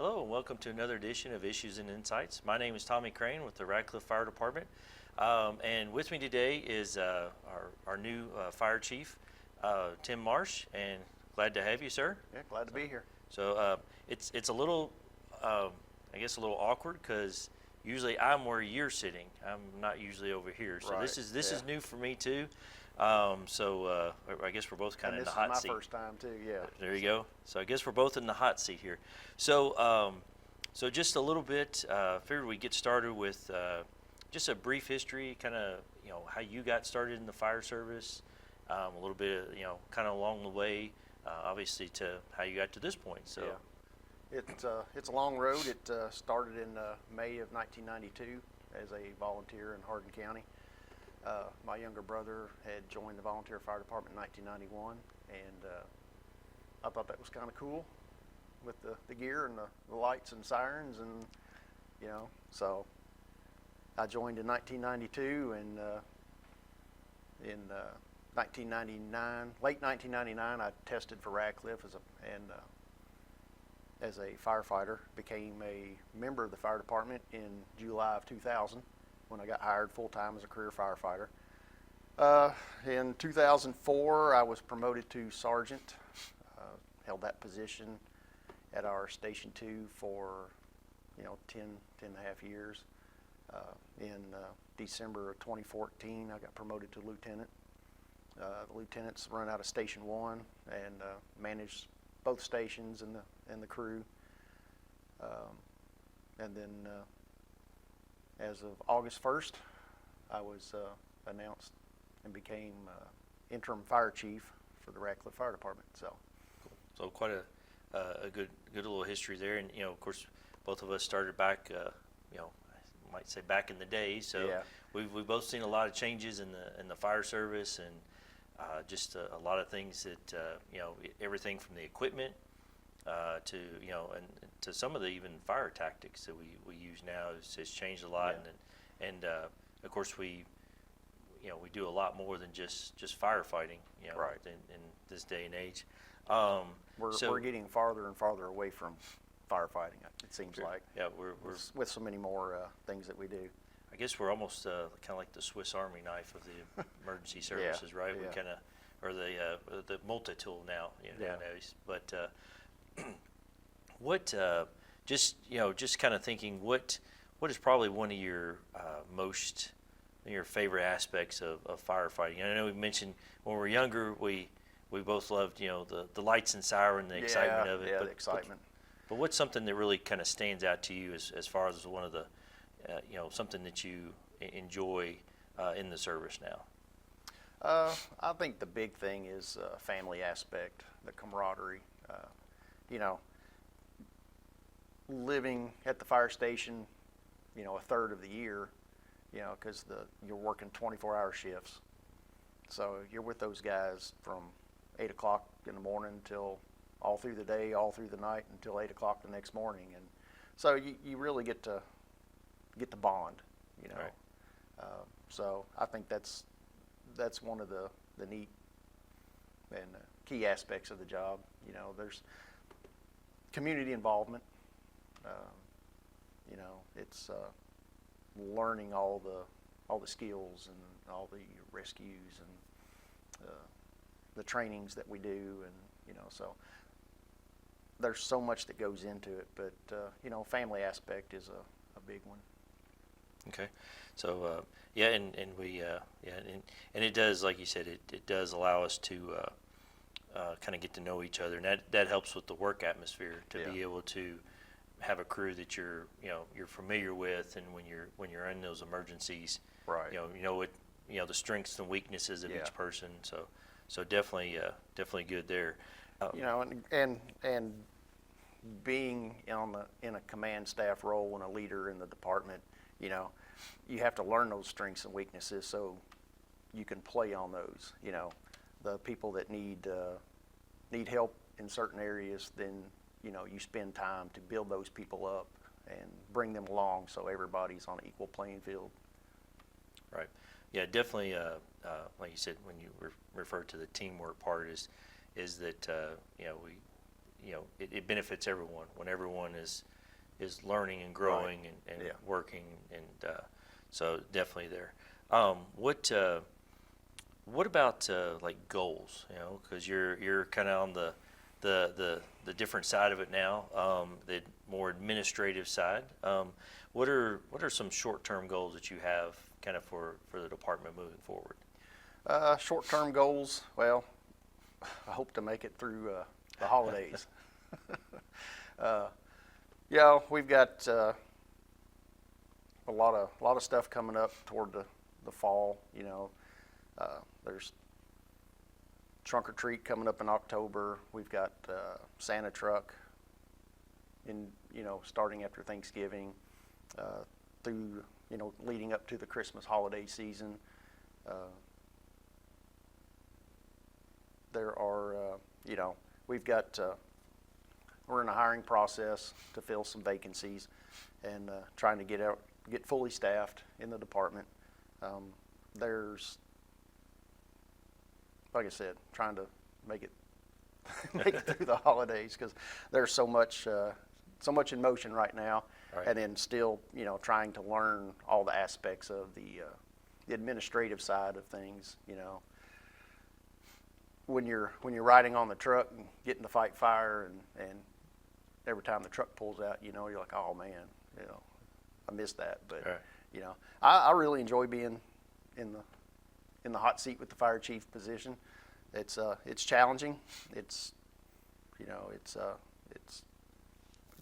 Hello and welcome to another edition of Issues and Insights. My name is Tommy Crane with the Radcliff Fire Department, and with me today is our new fire chief, Tim Marsh, and glad to have you, sir. Yeah, glad to be here. So it's a little, I guess a little awkward because usually I'm where you're sitting. I'm not usually over here, so Right, this is yeah. new for me too. So I guess we're both kind of in the hot seat. This is my first time too, yeah. There you go. So I guess we're both in the hot seat here. So so just a little bit, figured we'd get started with just a brief history, kind of, how you got started in the fire service, a little bit, kind of along the way, obviously to how you got to this point. So yeah. It's a long road. It started in May of 1992 as a volunteer in Hardin County. My younger brother had joined the volunteer fire department in 1991, and I thought that was kind of cool with the gear and the lights and sirens, and so I joined in 1992, and in 1999, late 1999, I tested for Radcliff as a firefighter, became a member of the fire department in July of 2000 when I got hired full-time as a career firefighter. In 2004, I was promoted to sergeant, held that position at our Station 2 for 10 and a half years. In December of 2014, I got promoted to lieutenant. The lieutenants run out of Station 1 and manage both stations and the crew. And then as of August 1st, I was announced and became interim fire chief for the Radcliff Fire Department. So quite a good little history there, and of course both of us started back, I might say back in the day. So yeah. we've both seen a lot of changes in the fire service, and just a lot of things that everything from the equipment to and to some of the even fire tactics that we use now has changed a lot. Yeah. And of course we do a lot more than just firefighting, right. in this day and age. We're getting farther and farther away from firefighting, it seems sure. like. Yeah, we're with so many more things that we do. I guess we're almost kind of like the Swiss Army knife of the emergency services, right? Yeah. We kind of, or the multi-tool now, nowadays. But what, just kind of thinking, what is probably one of your your favorite aspects of firefighting? And I know we mentioned when we were younger, we both loved, the lights and siren, the excitement of it. Yeah, the excitement. But what's something that really kind of stands out to you as far as one of the, something that you enjoy in the service now? I think the big thing is family aspect, the camaraderie. Living at the fire station, a third of the year, because you're working 24-hour shifts. So you're with those guys from 8 o'clock in the morning until all through the day, all through the night, until 8 o'clock the next morning. And so you really get to bond, Right. So I think that's one of the neat and key aspects of the job. There's community involvement. It's learning all the skills and all the rescues and the trainings that we do, and so there's so much that goes into it. But family aspect is a big one. Okay, so and we and it does, like you said, it does allow us to kind of get to know each other, and that helps with the work atmosphere to be able to have a crew that you're familiar with, and when you're in those emergencies, right? What the strengths and weaknesses of Yeah. each person. So definitely good there. And being in a command staff role and a leader in the department, you have to learn those strengths and weaknesses so you can play on those. The people that need help in certain areas, then you spend time to build those people up and bring them along so everybody's on an equal playing field. Right. Yeah, definitely. Like you said, when you refer to the teamwork part, is that it benefits everyone when everyone is learning and growing and Yeah. working, and so definitely there. What about like goals? Because you're kind of on the different side of it now, the more administrative side. What are some short-term goals that you have kind of for the department moving forward? Short-term goals, well, I hope to make it through the holidays. We've got a lot of stuff coming up toward the fall. There's trunk or treat coming up in October. We've got Santa truck starting after Thanksgiving through leading up to the Christmas holiday season. There are we're in a hiring process to fill some vacancies and trying to get fully staffed in the department. There's, like I said, trying to make it through the holidays because there's so much in motion right now. Right. And then still trying to learn all the aspects of the administrative side of things. When you're riding on the truck and getting to fight fire and every time the truck pulls out, you're like, oh man, I missed that. But right. I really enjoy being in the hot seat with the fire chief position. It's challenging. It's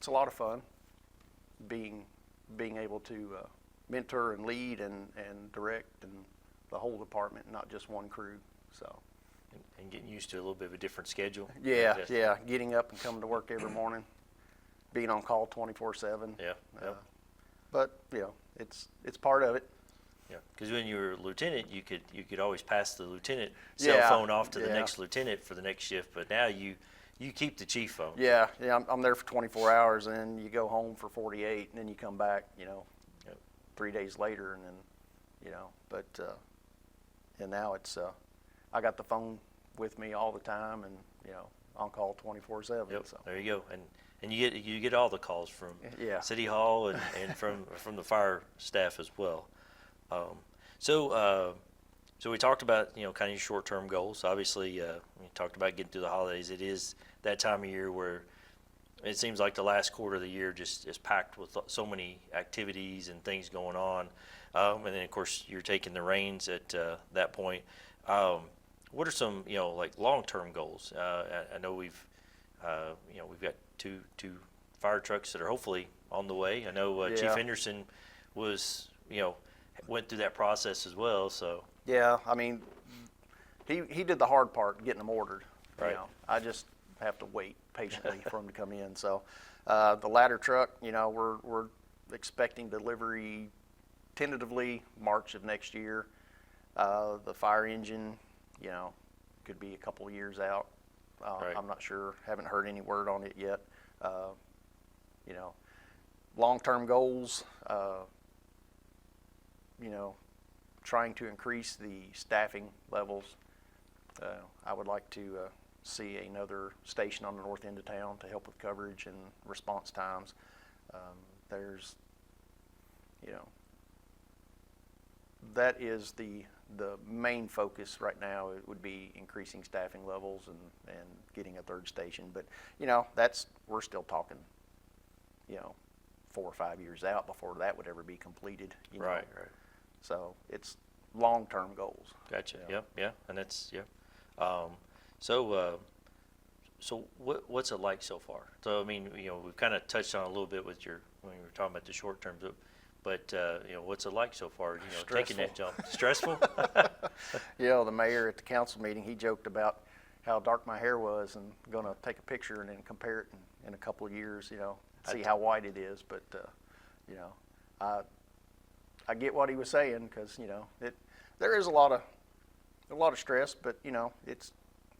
a lot of fun being able to mentor and lead and direct and the whole department, not just one crew. So. And getting used to a little bit of a different schedule. Yeah. Getting up and coming to work every morning, being on call 24/7. Yeah. But it's part of it. Yeah, because when you were a lieutenant, you could always pass the lieutenant cell phone off to the next lieutenant for the next shift. But now you keep the chief phone. Yeah. I'm there for 24 hours, and then you go home for 48, and then you come back. 3 days later, and then But and now it's I got the phone with me all the time, and on call 24/7. Yep. So. There you go, and you get all the calls from City Hall and from the fire staff as well. So we talked about kind of your short-term goals. Obviously, we talked about getting through the holidays. It is that time of year where it seems like the last quarter of the year just is packed with so many activities and things going on. And then of course you're taking the reins at that point. What are some like long-term goals? I know we've got two fire trucks that are hopefully on the way. I know Chief Henderson was went through that process as well. So yeah, I mean, he did the hard part, getting them ordered. Right. I just have to wait patiently for them to come in. So the ladder truck, we're expecting delivery tentatively March of next year. The fire engine, could be a couple of years out. Right. I'm not sure. Haven't heard any word on it yet. Long-term goals, trying to increase the staffing levels. I would like to see another station on the north end of town to help with coverage and response times. There's, that is the main focus right now. It would be increasing staffing levels and getting a third station. But, we're still talking, 4 or 5 years out before that would ever be completed. Right. So it's long-term goals. Gotcha. Yeah, and that's So what's it like so far? So I mean, we've kind of touched on a little bit with when we were talking about the short term, but what's it like so far? Taking that jump. Stressful? The mayor at the council meeting, he joked about how dark my hair was and going to take a picture and then compare it in a couple of years. See how white it is. But I get what he was saying because there is a lot of stress, but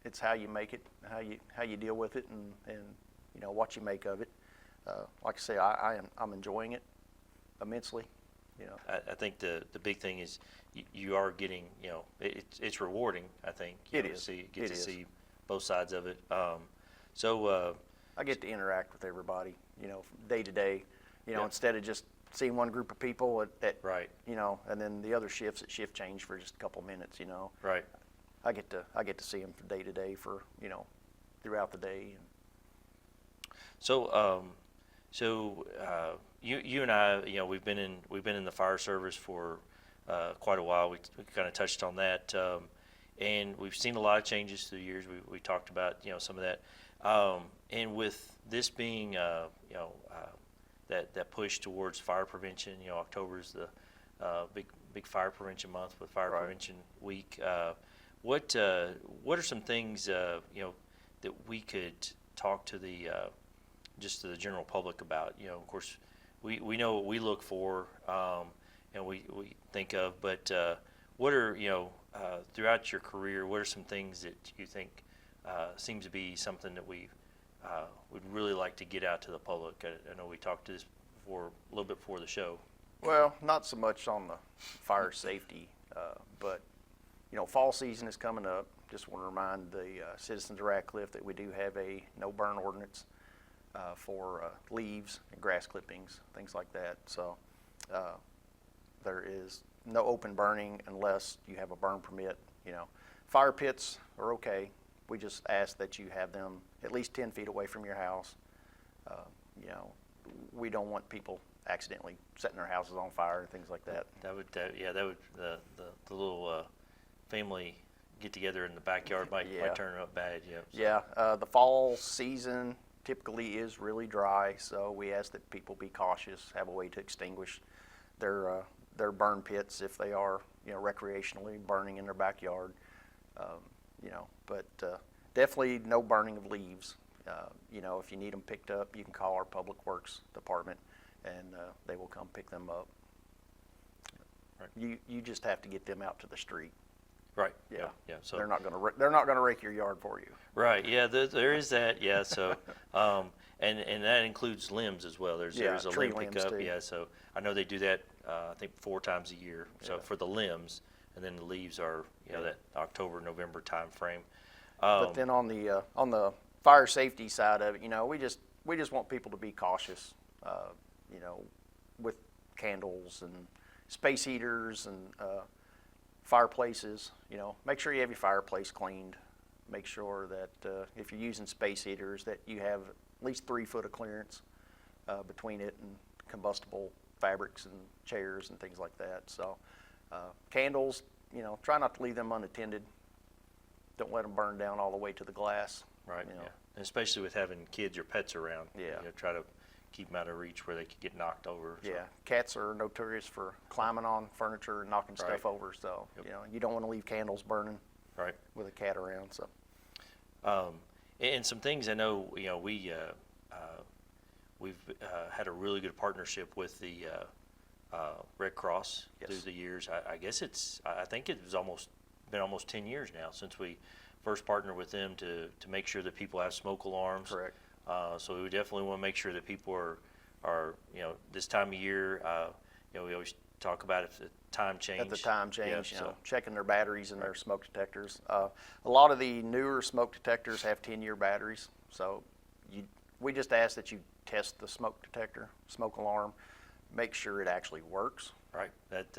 it's how you make it, how you deal with it, and what you make of it. Like I say, I'm enjoying it immensely. I think the big thing is you are getting it's rewarding. I think it is. To see both sides of it. So I get to interact with everybody, day to day, Yeah. instead of just seeing one group of people at Right. and then the other shifts at shift change for just a couple minutes, Right. I get to see them day to day for, throughout the day. So, you and I, we've been in the fire service for quite a while. We kind of touched on that, and we've seen a lot of changes through the years. We talked about some of that, and with this being that push towards fire prevention. October is the big fire prevention month with Fire Right. Prevention Week. What are some things that we could talk to the just to the general public about? Of course, we know what we look for and we think of, but what are throughout your career? What are some things that you think seems to be something that we would really like to get out to the public? I know we talked to this before, a little bit before the show. Well, not so much on the fire safety, but fall season is coming up. Just want to remind the citizens of Radcliff that we do have a no burn ordinance for leaves and grass clippings, things like that. So there is no open burning unless you have a burn permit. Fire pits are okay. We just ask that you have them at least 10 feet away from your house. We don't want people accidentally setting their houses on fire and things like that. That would the little family get together in the backyard might turn up bad. Yeah. So. Yeah, the fall season typically is really dry, so we ask that people be cautious, have a way to extinguish their burn pits if they are recreationally burning in their backyard. But definitely no burning of leaves. If you need them picked up, you can call our Public Works Department, and they will come pick them up. Right. You just have to get them out to the street. Right. Yeah. Yeah. So they're not gonna rake your yard for you. Right. Yeah. There is that. Yeah. So, and that includes limbs as well. There's a tree limb limbs pickup. too. Yeah. So I know they do that. I think 4 times a year. So Yeah. for the limbs, and then the leaves are that October November time frame. But then on the fire safety side of it, we just want people to be cautious, with candles and space heaters and fireplaces. Make sure you have your fireplace cleaned. Make sure that if you're using space heaters, that you have at least 3 foot of clearance between it and combustible fabrics and chairs and things like that. So candles, try not to leave them unattended. Don't let them burn down all the way to the glass. Right. Yeah. And especially with having kids or pets around. Yeah. Try to keep them out of reach where they could get knocked over. So. Yeah, cats are notorious for climbing on furniture and knocking Right. stuff over. So Yep. you don't want to leave candles burning Right. with a cat around. So And some things I know, we've had a really good partnership with the Red Cross Yes. through the years. I guess I think it was been almost 10 years now since we first partnered with them to make sure that people have smoke alarms. correct. So we definitely want to make sure that people are this time of year, we always talk about if the time change. At the time change, Yeah, so- checking their batteries and their smoke detectors. A lot of the newer smoke detectors have 10-year batteries. So we just ask that you test the smoke detector, smoke alarm, make sure it actually works. Right. It's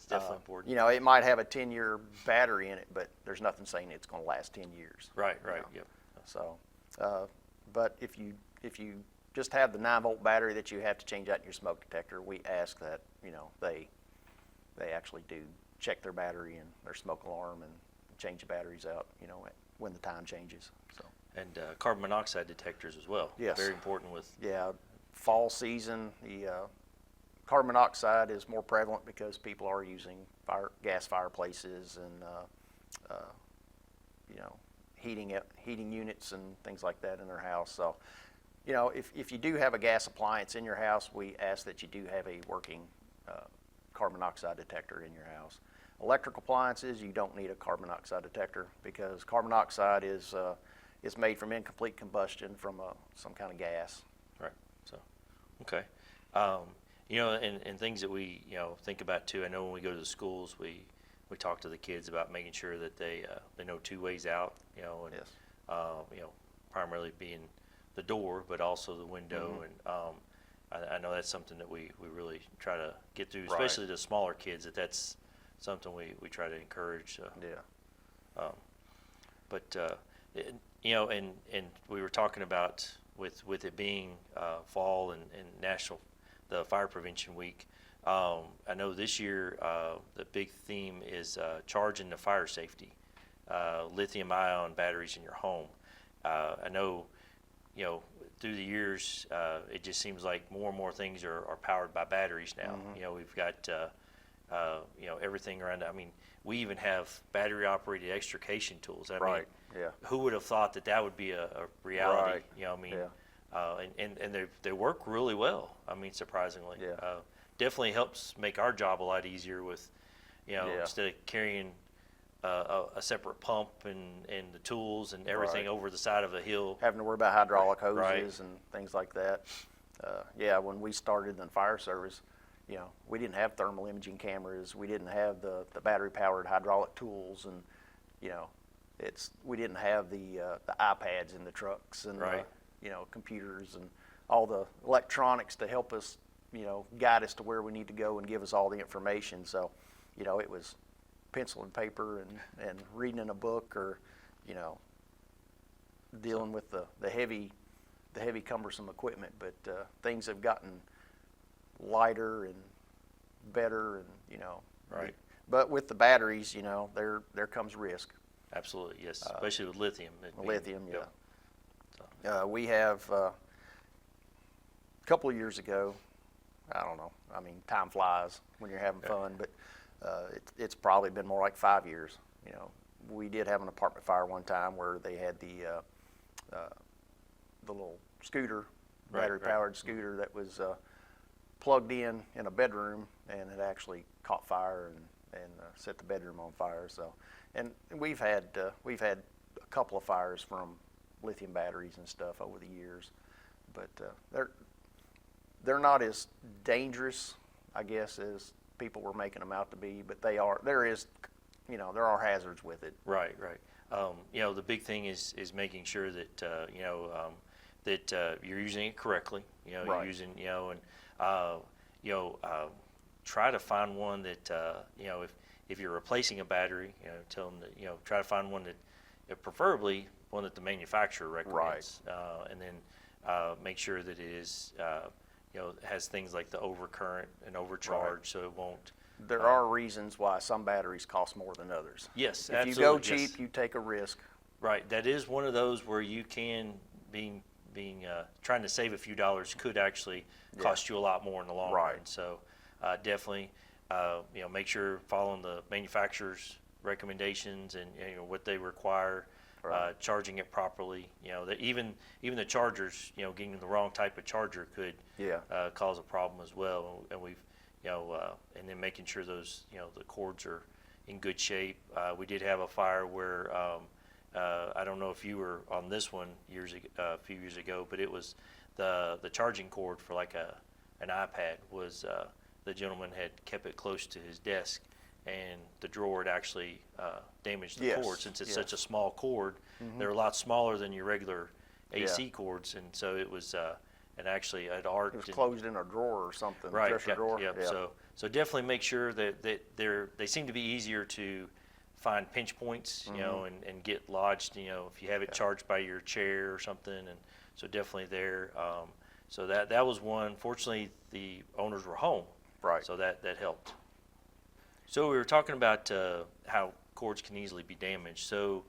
definitely important. It might have a 10-year battery in it, but there's nothing saying it's going to last 10 years. Right. you know. Yep. So, but if you just have the 9-volt battery that you have to change out in your smoke detector, we ask that they actually do check their battery and their smoke alarm and change the batteries out when the time changes. So And carbon monoxide detectors as well. Yes. Very important with. yeah, fall season the carbon monoxide is more prevalent because people are using gas fireplaces and heating units and things like that in their house. So, if you do have a gas appliance in your house, we ask that you do have a working carbon monoxide detector in your house. Electric appliances, you don't need a carbon monoxide detector because carbon monoxide is made from incomplete combustion from some kind of gas. Right. So, okay. And things that we think about too. I know when we go to the schools, we talk to the kids about making sure that they know 2 ways out. And Yes. Primarily being the door, but also the window. And I know that's something that we really try to get through, especially the smaller kids. That's something we try to encourage. And we were talking about with it being fall and National the Fire Prevention Week. I know this year the big theme is charging the fire safety, lithium-ion batteries in your home. I know, through the years, it just seems like more and more things are powered by batteries now. We've got everything around. I mean, we even have battery-operated extrication tools. I mean, who would have thought that would be a reality? And they work really well. I mean, surprisingly, definitely helps make our job a lot easier with, instead of carrying a separate pump and the tools and everything over the side of a hill. Having to worry about hydraulic hoses and things like that. When we started in fire service, we didn't have thermal imaging cameras. We didn't have the battery-powered hydraulic tools, and we didn't have the iPads in the trucks and computers and all the electronics to help us, guide us to where we need to go and give us all the information. So, it was pencil and paper and reading in a book, or dealing with the heavy cumbersome equipment. But things have gotten lighter and better, and but with the batteries, there comes risk. Absolutely, yes, especially with lithium. We have a couple of years ago, I don't know, I mean, time flies when you're having fun, but it's probably been more like 5 years. We did have an apartment fire one time where they had the little scooter, battery-powered scooter that was plugged in a bedroom, and it actually caught fire and set the bedroom on fire. So, and we've had a couple of fires from lithium batteries and stuff over the years, but they're not as dangerous, I guess, as people were making them out to be. But there are hazards with it. Right. The big thing is making sure that that you're using it correctly. You're using try to find one that if you're replacing a battery, tell them that try to find one that preferably one that the manufacturer recommends, and then make sure that it is has things like the overcurrent and overcharge, so it won't. There are reasons why some batteries cost more than others. Yes, if absolutely. If you go cheap, you take a risk. Right, that is one of those where you can trying to save a few dollars could actually cost you a lot more in the long run. So definitely, make sure following the manufacturer's recommendations and what they require. Charging it properly, that even the chargers, getting the wrong type of charger could cause a problem as well. And we've, and then making sure those, the cords are in good shape. We did have a fire where I don't know if you were on this one a few years ago, but it was the charging cord for like an iPad was the gentleman had kept it close to his desk, and the drawer had actually damaged the cord. Since it's such a small cord, they're a lot smaller than your regular AC cords, and so it was, and actually it arced. It was closed in a drawer or something, dresser drawer. So definitely make sure that they seem to be easier to find pinch points, and get lodged, if you have it charged by your chair or something, and so definitely there. So that was one. Fortunately, the owners were home, so that helped. So we were talking about how cords can easily be damaged. So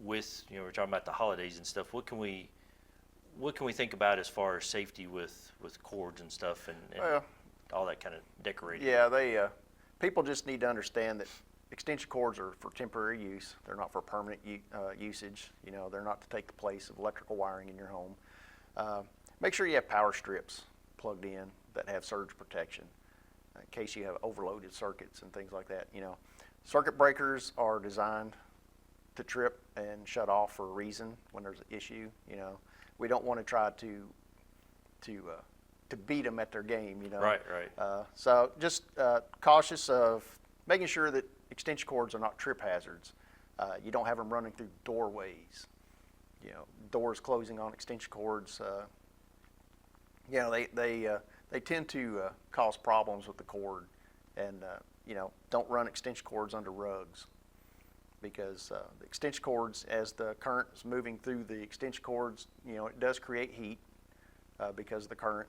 with we're talking about the holidays and stuff. What can we think about as far as safety with cords and stuff and all that kind of decorating? Yeah, people just need to understand that extension cords are for temporary use. They're not for permanent usage. They're not to take the place of electrical wiring in your home. Make sure you have power strips plugged in that have surge protection, in case you have overloaded circuits and things like that. Circuit breakers are designed to trip and shut off for a reason when there's an issue. We don't want to try to beat them at their game. Right. So just cautious of making sure that extension cords are not trip hazards. You don't have them running through doorways. doors closing on extension cords. They tend to cause problems with the cord, and don't run extension cords under rugs, because the extension cords, as the current is moving through the extension cords, it does create heat because of the current,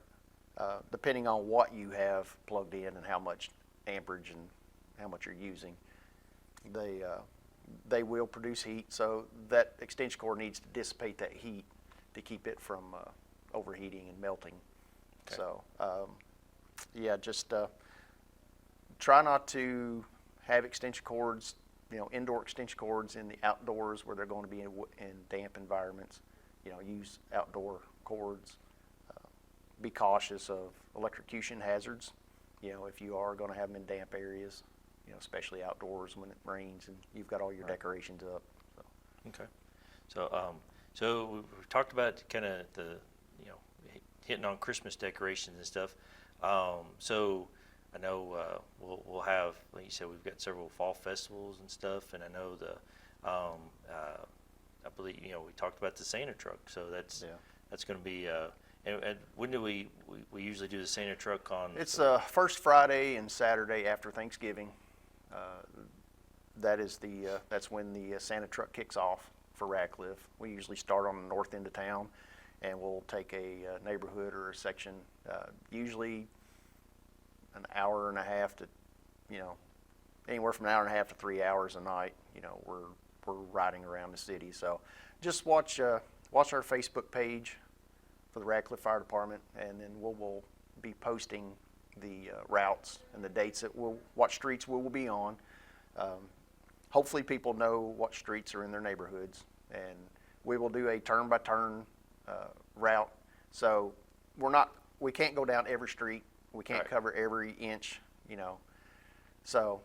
depending on what you have plugged in and how much amperage and how much you're using. They will produce heat, so that extension cord needs to dissipate that heat to keep it from overheating and melting. Okay. So, just try not to have extension cords, indoor extension cords in the outdoors where they're going to be in damp environments. Use outdoor cords. Be cautious of electrocution hazards, if you are going to have them in damp areas, especially outdoors when it rains and you've got all your decorations up. So. Okay. So we've talked about kind of the, hitting on Christmas decorations and stuff. So I know we'll have, like you said, we've got several fall festivals and stuff, and I know I believe, we talked about the Santa truck, so that's going to be, and when do we usually do the Santa truck on? It's first Friday and Saturday after Thanksgiving. That's when the Santa truck kicks off for Radcliff. We usually start on the north end of town, and we'll take a neighborhood or a section, usually an hour and a half to, anywhere from an hour and a half to 3 hours a night. We're riding around the city. So just watch our Facebook page for the Radcliff Fire Department, and then we'll be posting the routes and the dates what streets we will be on. Hopefully people know what streets are in their neighborhoods, and we will do a turn-by-turn route. So we can't go down every street. We can't cover every inch, So,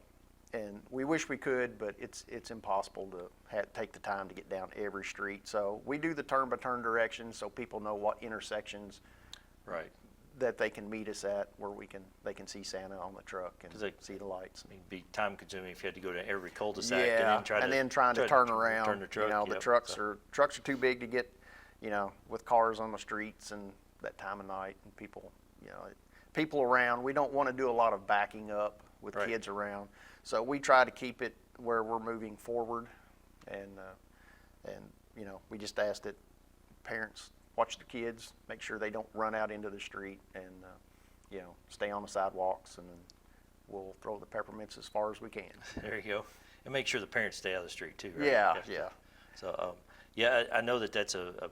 and we wish we could, but it's impossible to take the time to get down every street. So we do the turn-by-turn directions so people know what intersections that they can meet us at, where they can see Santa on the truck and see the lights. It'd be time-consuming if you had to go to every cul-de-sac and then trying to turn around. Turn the truck. The trucks are too big to get, with cars on the streets and that time of night and people around. We don't want to do a lot of backing up with kids around. So we try to keep it where we're moving forward, and we just ask that parents watch the kids, make sure they don't run out into the street, and stay on the sidewalks, and then we'll throw the peppermints as far as we can. There you go, and make sure the parents stay out of the street too. Right? Yeah. So I know that's a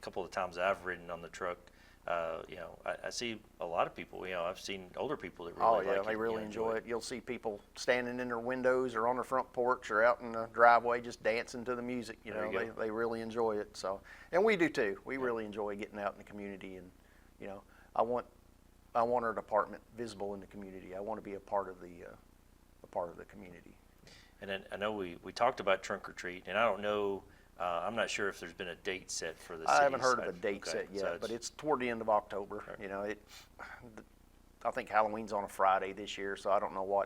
couple of the times I've ridden on the truck. I see a lot of people, I've seen older people that really like it. They really enjoy it. You'll see people standing in their windows or on their front porch or out in the driveway just dancing to the music. They really enjoy it. So, and we do too. We really enjoy getting out in the community, and I want our department visible in the community. I want to be a part of the community. And then I know we talked about trunk or treat, and I don't know. I'm not sure if there's been a date set for the city. I haven't heard of a date set yet, but it's toward the end of October. I think Halloween's on a Friday this year, so I don't know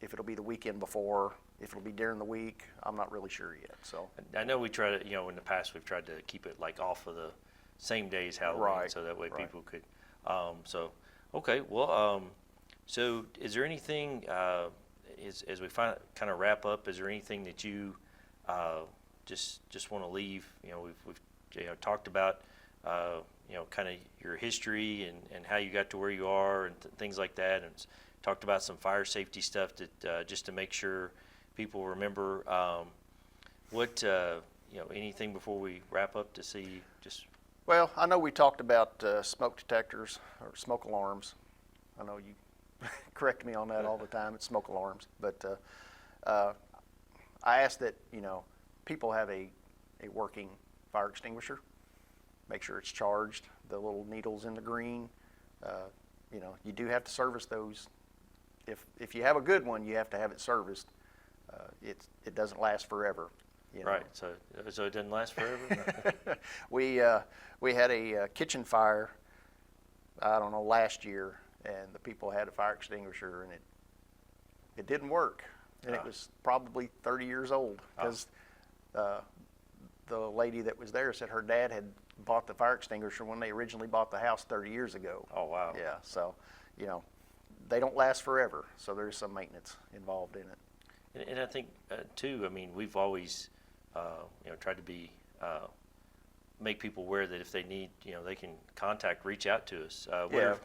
if it'll be the weekend before, if it'll be during the week. I'm not really sure yet. So I know we try to, in the past we've tried to keep it like off of the same day as Halloween, so that way people could. Okay, well, so is there anything as we kind of wrap up? Is there anything that you just want to leave? We've talked about kind of your history and how you got to where you are and things like that, and talked about some fire safety stuff that just to make sure people remember. Anything before we wrap up to see just? Well, I know we talked about smoke detectors or smoke alarms. I know you correct me on that all the time. It's smoke alarms, but I ask that people have a working fire extinguisher. Make sure it's charged. The little needles in the green. You do have to service those. If you have a good one, you have to have it serviced. It doesn't last forever. Right. So it doesn't last forever. No. We had a kitchen fire. I don't know, last year, and the people had a fire extinguisher, and it didn't work, and it was probably 30 years old because the lady that was there said her dad had bought the fire extinguisher when they originally bought the house 30 years ago. Oh, wow. Yeah, so, you know, they don't last forever, so there's some maintenance involved in it. And I think, too, I mean, we've always, you know, tried to be, make people aware that if they need, you know, they can reach out to us. Yeah,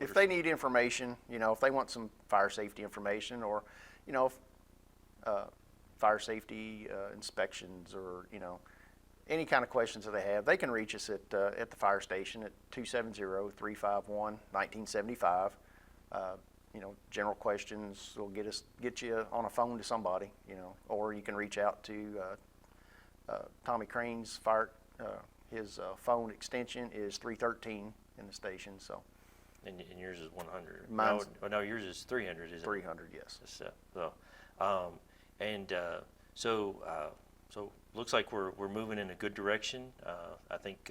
if they need information, you know, if they want some fire safety information, or, you know, fire safety inspections, or, you know, any kind of questions that they have, they can reach us at the fire station at 270-351-1975. You know, general questions will get you on a phone to somebody, you know, or you can reach out to Tommy Crane's fire. His phone extension is 313 in the station. So. And yours is 100. Mine's, no, yours is 300, isn't it? 300, yes. So looks like we're moving in a good direction. I think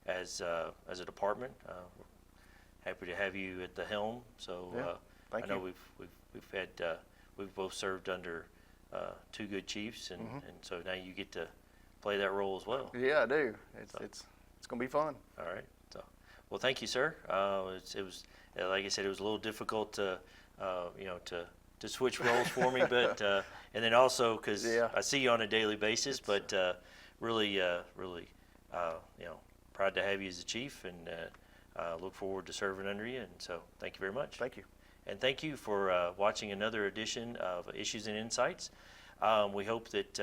as a department, we're happy to have you at the helm. So Yeah, thank I know you. we've both served under two good chiefs, and Mm-hmm. and so now you get to play that role as well. Yeah, I do. It's going to be fun. All right. So, well, thank you, sir. It was like I said, it was a little difficult to you know, to switch roles for me, but and then also because Yeah. I see you on a daily basis, but really you know, proud to have you as a chief, and look forward to serving under you. And so, thank you very much. Thank you. And thank you for watching another edition of Issues and Insights. We hope that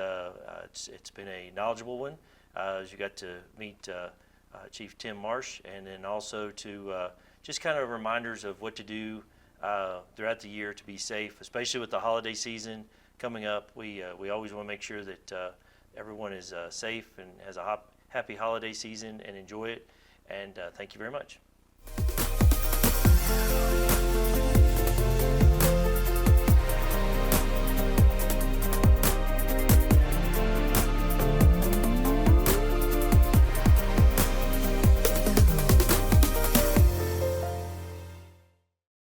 it's been a knowledgeable one, as you got to meet Chief Tim Marsh, and then also to just kind of reminders of what to do throughout the year to be safe, especially with the holiday season coming up. We always want to make sure that everyone is safe and has a happy holiday season and enjoy it. And thank you very much.